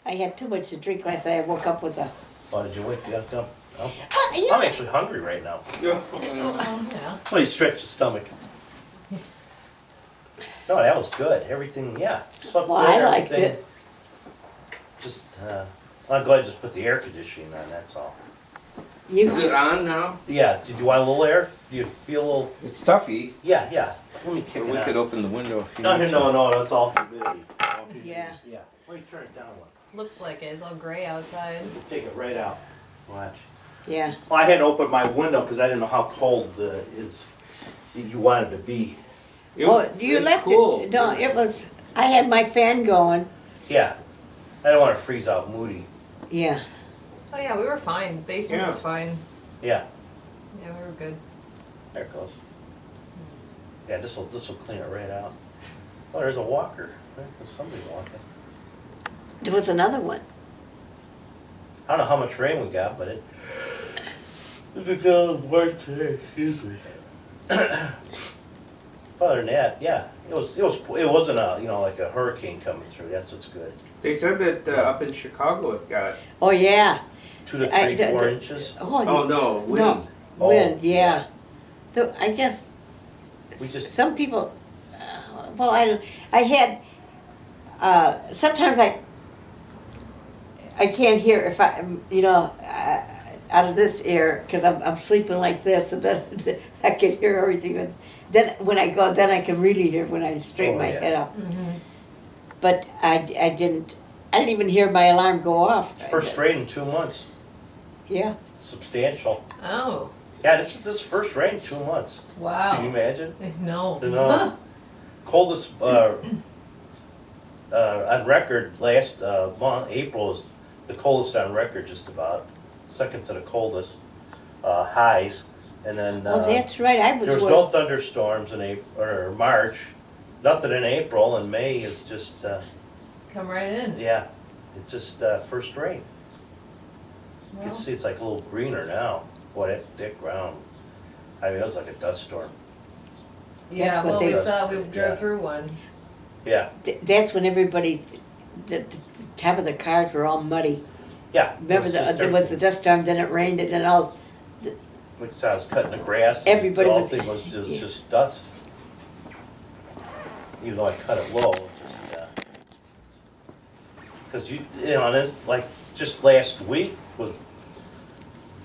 I had too much to drink last night. I woke up with a. Oh, did you wake up? Oh. You know, I'm actually hungry right now. Yeah. Yeah. Oh, you stretch the stomach. No, that was good. Everything, yeah. Slept Well, good, I liked everything. it. Just, I'm glad I just put the air conditioning on, that's all. Is it You, on now? Yeah, did you want a little air? Do you feel a little? It's stuffy. Yeah. Let me kick But it we on. could open the window if you No, need to. no, that's all humidity. Yeah. Yeah. Let me turn it down one. Looks like it. It's all gray outside. Take it right out. Watch. yeah. Well, I had to open my window because I didn't know how cold you wanted to be. Well, you it's left cool. it. No, it was. I had my fan going. Yeah. I don't want to freeze out Moody. Yeah. Oh yeah, we were fine. Basement Yeah. was fine. Yeah. Yeah, we were good. There it goes. Yeah, this will clean it right out. Oh, there's a walker. There's somebody walking. There was another one. I don't know how much rain we got, but it got white today. Excuse me. Other than that, yeah, it wasn't like a hurricane coming through. That's what's good. They said that up in Chicago it got. Oh yeah. 2 to I- 3, the- 4 the- inches. Oh, Oh no, wind. no. Oh, Wind. yeah. Yeah. I guess. We just- Some people. Well, I had. Sometimes I can't hear if I out of this air because I'm sleeping like this, and then I can hear everything. And then when I go, then I can really hear when I straighten Oh, my yeah. head up. Mm-hmm. But I didn't even hear my alarm go off. First rain in 2 months. Yeah. Substantial. Oh, Yeah, this is first rain in 2 months. wow. Can you imagine? No. No. Coldest on record last month. April is the coldest on record, just about. Second to the coldest highs, and then Well, that's right. I was. there was no thunderstorms in April or March. Nothing in April, and May is just Come right in. yeah, it's just first rain. You Well, can see it's like a little greener now. Boy, that ground. I mean, it was like a dust storm. yeah, That's what well, they- we drove Yeah. through one. Yeah, That's when everybody, the top of the cars were all muddy. yeah. Remember, there was the dust storm, then it rained, and then all. Which I was cutting the grass. and Everybody the whole was- thing was yeah. just dust. Even though I cut it low, just because and it's like just last week was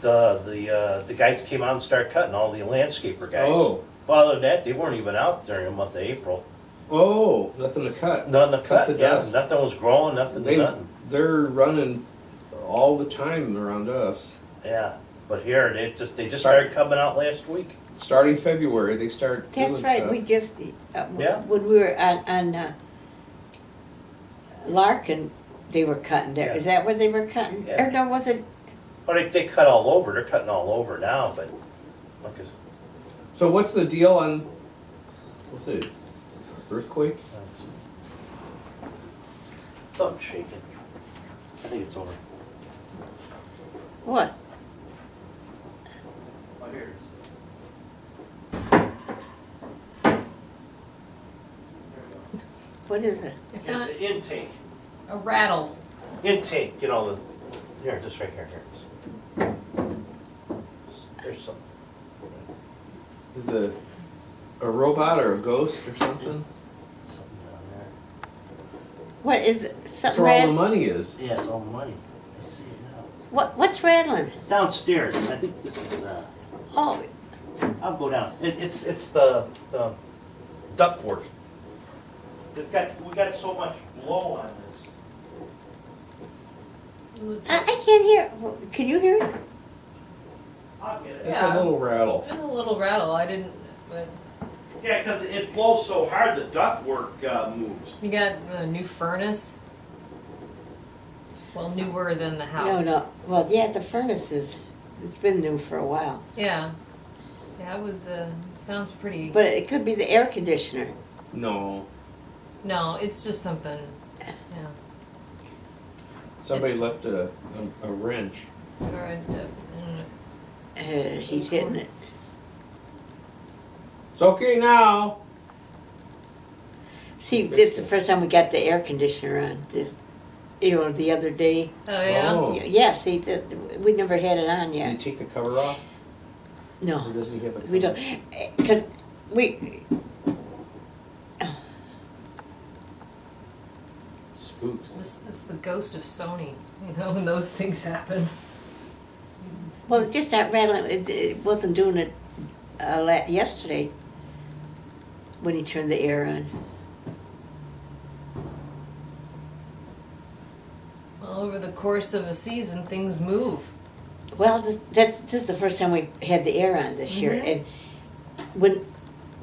the guys came out and started cutting, all the landscaper guys. Oh. Well, other than that, they weren't even out during the month of April. Oh, nothing to cut. Nothing to Cut cut. the Yeah, dust. nothing was growing. Nothing. Nothing. They're running all the time around us. Yeah, but here they just started coming out last week. Starting February, they start That's doing right. stuff. We just Yeah. when we were on Larkin, they were cutting there. Yeah. Is that where they were cutting? Yeah. Or no, was it? Well, they cut all over. They're cutting all over now, but look, So what's the deal on, what's it, earthquake? something's shaking. I think it's over. What? Oh, here it is. What is it? I Here, found the intake. a rattle. Intake, here, just right here, There's some. Is it a robot or a ghost or something? Something down there. What is it? That's Something where all the rattling? money is. Yeah, it's all money. I see it now. What's rattling? Downstairs, I think this is, Oh, I'll go down. It's the ductwork. We got so much blow on this. I can't hear. Can you hear it? I'll get it. It's Yeah. a little rattle. It was a little rattle. I didn't, but Yeah, because it blows so hard, the ductwork moves. you got a new furnace. Well, newer than the No, house. no. Well, yeah, the furnace is. It's been new for a while, Yeah. Yeah, it was. Sounds pretty. but it could be the air conditioner. No, No, it's just something. Yeah. somebody It's- left a wrench. Or I don't know. He's hitting it. It's okay now. See, it's the first time we got the air conditioner on. the other day. Oh, yeah? Oh. Yeah, see, we never had it on Did you yet. take the cover off? Or No, doesn't he have a cover? we don't, because we, Spooks. It's the ghost of Sony, when those things happen. well, it's just not rattling, it wasn't doing it yesterday when he turned the air on. Well, over the course of a season, things move. Well, this is the first time we had the air on this year, Mhm. and when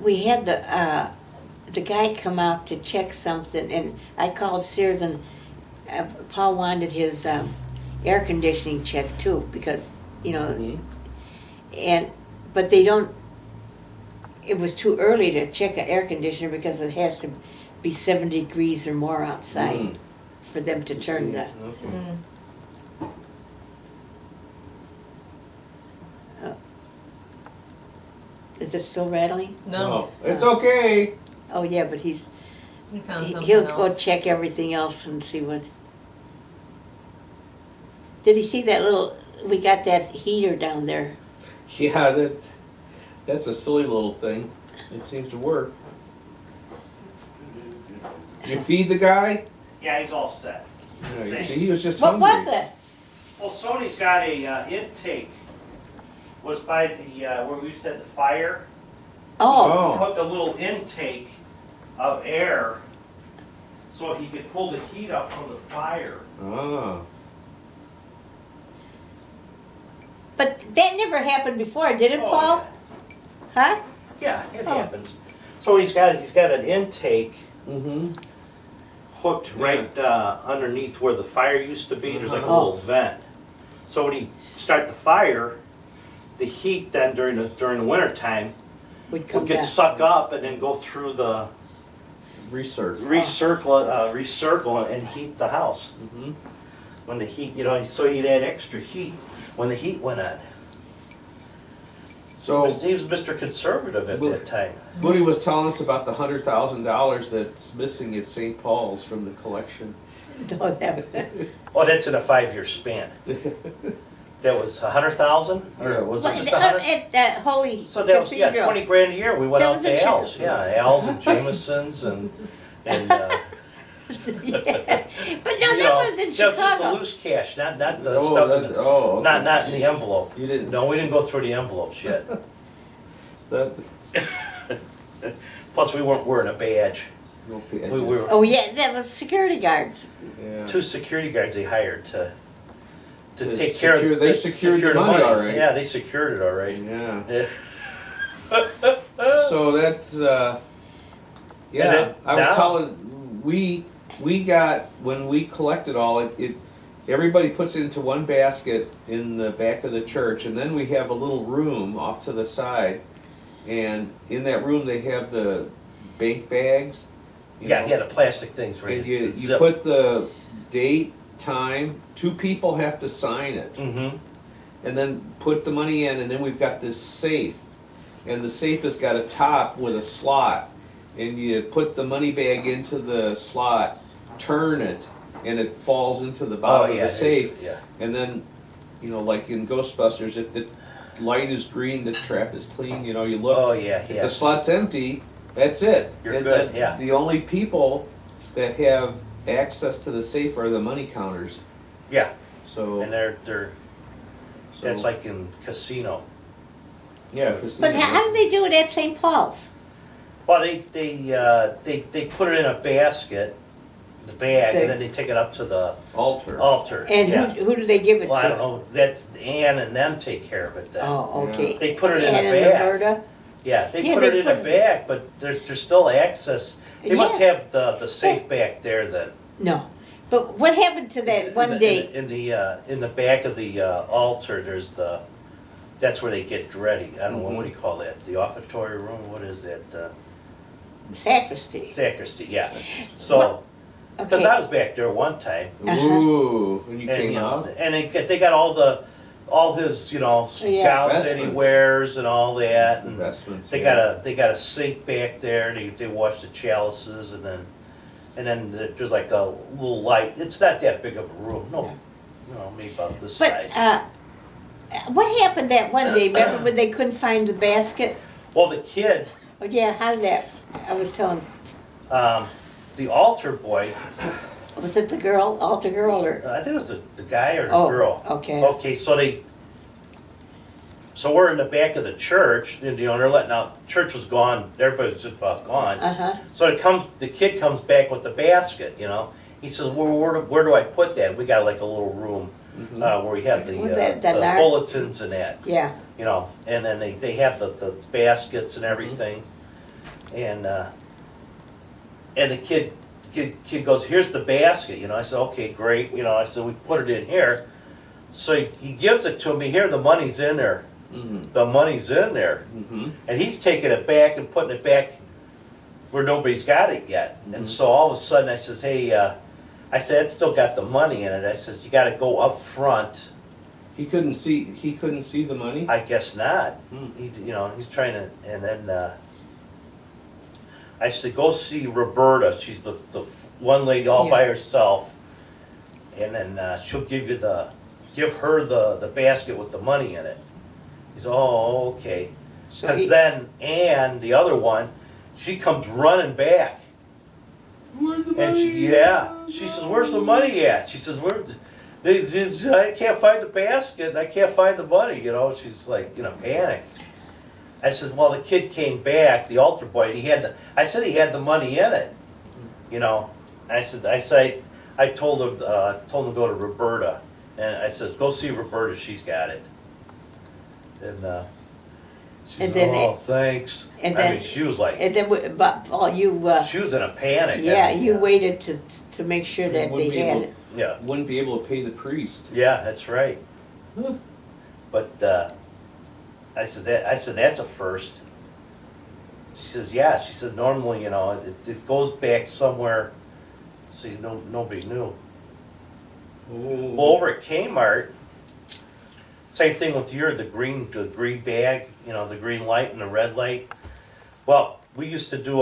we had the guy come out to check something, and I called Sears, and Paul wanted his air conditioning checked too, because Mhm. but they don't. It was too early to check an air conditioner because it has to be 70 degrees or more outside Mm. for them to turn the. Okay. Mm. Is it still rattling? No, It's okay. Oh yeah, but he's. we found something He'll else. go check everything else and see what. Did he see that little? We got that heater down there. Yeah, that's a silly little thing. It seems to work. You feed the guy? Yeah, he's all set. No, you see, he was just What hungry. was it? Well, Sony's got a intake, was by the, where we used to have the fire. Oh, He hooked a little intake of air so he could pull the heat up from the fire. Oh. but that never happened before, did it, Oh, Paul? Huh? Yeah, it Oh. happens. So he's got an intake Mm-hmm. hooked right underneath where the fire used to be. There's like a Oh. little vent. So when he start the fire, the heat then during the winter time Would come would get back. sucked up and then go through the Research. recircle and heat the house. Mm-hmm. When the heat, so you'd add extra heat when the heat went on. So He was Mr. Conservative at that time. Woody was telling us about the $100,000 that's missing at St. Paul's from the collection. No, that- Oh, that's in a 5-year span. That was 100,000, or was it Well, just 100? at that Holy So that was, Cathedral. 20 grand a year. We went That out was to a Al's, yeah, Al's and Jameson's and Yeah. But no, you that know, was in that was just the Chicago. loose cash, not the Oh, stuff, that, oh, okay. not in the envelope. You didn't. No, we didn't go through the envelopes yet. That, Plus, we weren't wearing a badge. no pay We were Oh yeah, that was security guards. Yeah. 2 security guards they hired to To take care of. secure- they to secured secure the money all right. Yeah, they secured it all right. Yeah. Yeah. So that's yeah. then I was now- telling we got when we collected all it everybody puts it into one basket in the back of the church, and then we have a little room off to the side, and in that room they have the bank bags. Yeah, the plastic things ready. And you put the date, time. 2 people have to sign it. Mm-hmm. And then put the money in, and then we've got this safe. And the safe has got a top with a slot. And you put the money bag into the slot, turn it, and it falls into the bottom of the safe. Yeah. And then, like in Ghostbusters, if the light is green, the trap is clean, you look. Oh, yeah, If the yeah. slot's empty, that's it. You're And good, yeah. The only people that have access to the safe are the money counters. Yeah, So. and they're so- that's like in casino. Yeah. But how do they do it at St. Paul's? Well, they put it in a basket, the bag, and then they take it up to the Altar. altar. And yeah. who do they give it Well, I don't to? know. That's Ann and them take care of it then. Oh, okay. They put it in Ann a and bag. Roberta? Yeah, they Yeah, put they it in put a it- bag, but there's still access. They must Yeah. have the safe back there that. No. But what happened to that one day? In the back of the altar, that's where they get ready. I don't know, what do you call that? The offertory room? What is that? Sacristy. Sacristy, yeah. So, because Okay. I was back there one time, Ooh, when you and came out. and they got all his Yeah. gowns that he Investments. wears and all that, and Investments. they yeah. got a sink back there. They wash the chalices, and then And then there's like a little light, it's not that big of a room, no, maybe about this size. But, what happened that one day? Remember when they couldn't find the basket? Well, the kid, Oh, yeah, how did that, I was telling, the altar boy, was it the girl, altar girl, or? I think it was the guy or the Oh, girl. okay. Okay, so we're in the back of the church, and they're letting out, church was gone, everybody's just about gone. Uh-huh. So the kid comes back with the basket, he says, where do I put that? We got like a little room, where we have the With that nar- bulletins and that, Yeah, and then they have the baskets and everything. And the kid goes, here's the basket, I said, okay, great, I said, we put it in here. So he gives it to me, here, the money's in there. The money's in there. And he's taking it back and putting it back where nobody's got it yet. And so all of a sudden I says, hey, I said, it's still got the money in it. I says, you gotta go up front. He couldn't see the money? I guess not. He's trying to, and then I said, go see Roberta. She's the one lady all by herself. And then she'll give her the basket with the money in it. He said, oh, okay. So Because he- then Ann, the other one, she comes running back. Where's the And she says, where's the money at? She says, I can't find the basket and I can't find the money, she's like, panic. I says, well, the kid came back, the altar boy, I said he had the money in it, I told him to go to Roberta, and I said, go see Roberta, she's got it. And she said, And then oh, thanks. and I then- mean, she was like, and then, but, Paul, you, she was in a panic. yeah, I mean, you waited to make sure that Wouldn't they be had able- it. Yeah, Wouldn't be able to pay the priest. yeah, that's right. Huh. But I said that's a first. She says, yeah. She said normally, it goes back somewhere. See, nobody knew. Well, Oh. over at Kmart, same thing with the green bag, the green light and the red light. Well, we used to do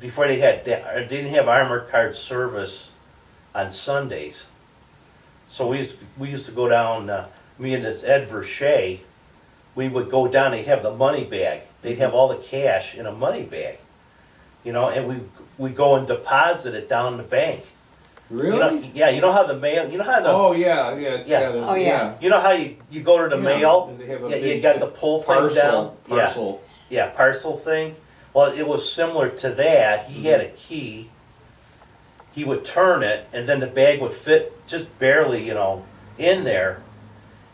before they didn't have armored card service on Sundays. So we used to go down, me and this Ed Verche, we would go down, they'd have the money bag. They'd have all the cash in a money bag. And we go and deposit it down in the bank. Really? Yeah, you know how the mail, Oh, yeah, it's Yeah. got a, Oh, yeah. you know how you go to the Yeah, mail? and they have a Yeah, you big got the pull thing down. Parcel. Yeah, parcel thing. Well, it was similar to that. He had a key. He would turn it, and then the bag would fit just barely, in there.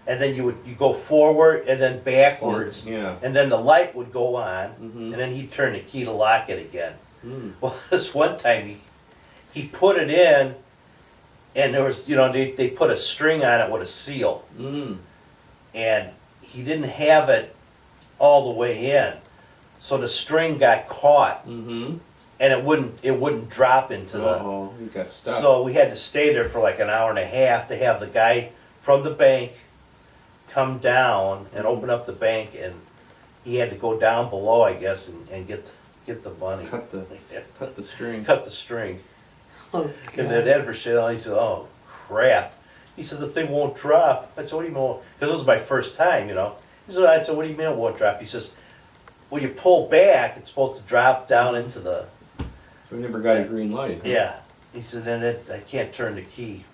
And then you go forward and then backwards, Yeah. and then the light would go on, Mhm. and then he'd turn the key to lock it again. Mm. Well, this one time he put it in, and there was, they put a string on it with a seal, Mm. and he didn't have it all the way in, so the string got caught, Mm-hmm. and it wouldn't drop into the. Oh, you got stuck. So we had to stay there for like an hour and a half to have the guy from the bank come down and open up the bank, and he had to go down below, I guess, and get the money. Cut the string. Cut the string. Oh, And then God. Ed Verchel, he said, oh, crap. He said, the thing won't drop. I said, what do you mean? Because it was my first time, I said, what do you mean it won't drop? He says, when you pull back, it's supposed to drop down into the, We never got a green light. Huh? yeah. He said, then I can't turn the key.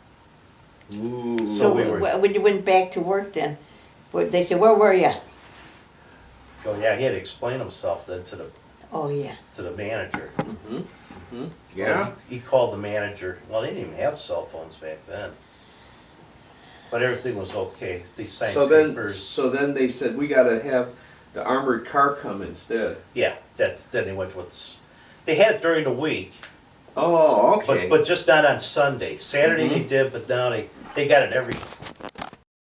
Ooh. So we were- when you went back to work then, they said, where were you? Oh, yeah, he had to explain himself then to Oh, yeah. the manager. Mm-hmm. Mm-hmm. Well, Yeah. he called the manager. Well, they didn't even have cell phones back then. But everything was okay. They signed papers. So then they said we got to have the armored car come instead. Yeah, then they went with. They had it during the week, Oh, okay. but just not on Sunday. Saturday they Mhm. did, but now they got it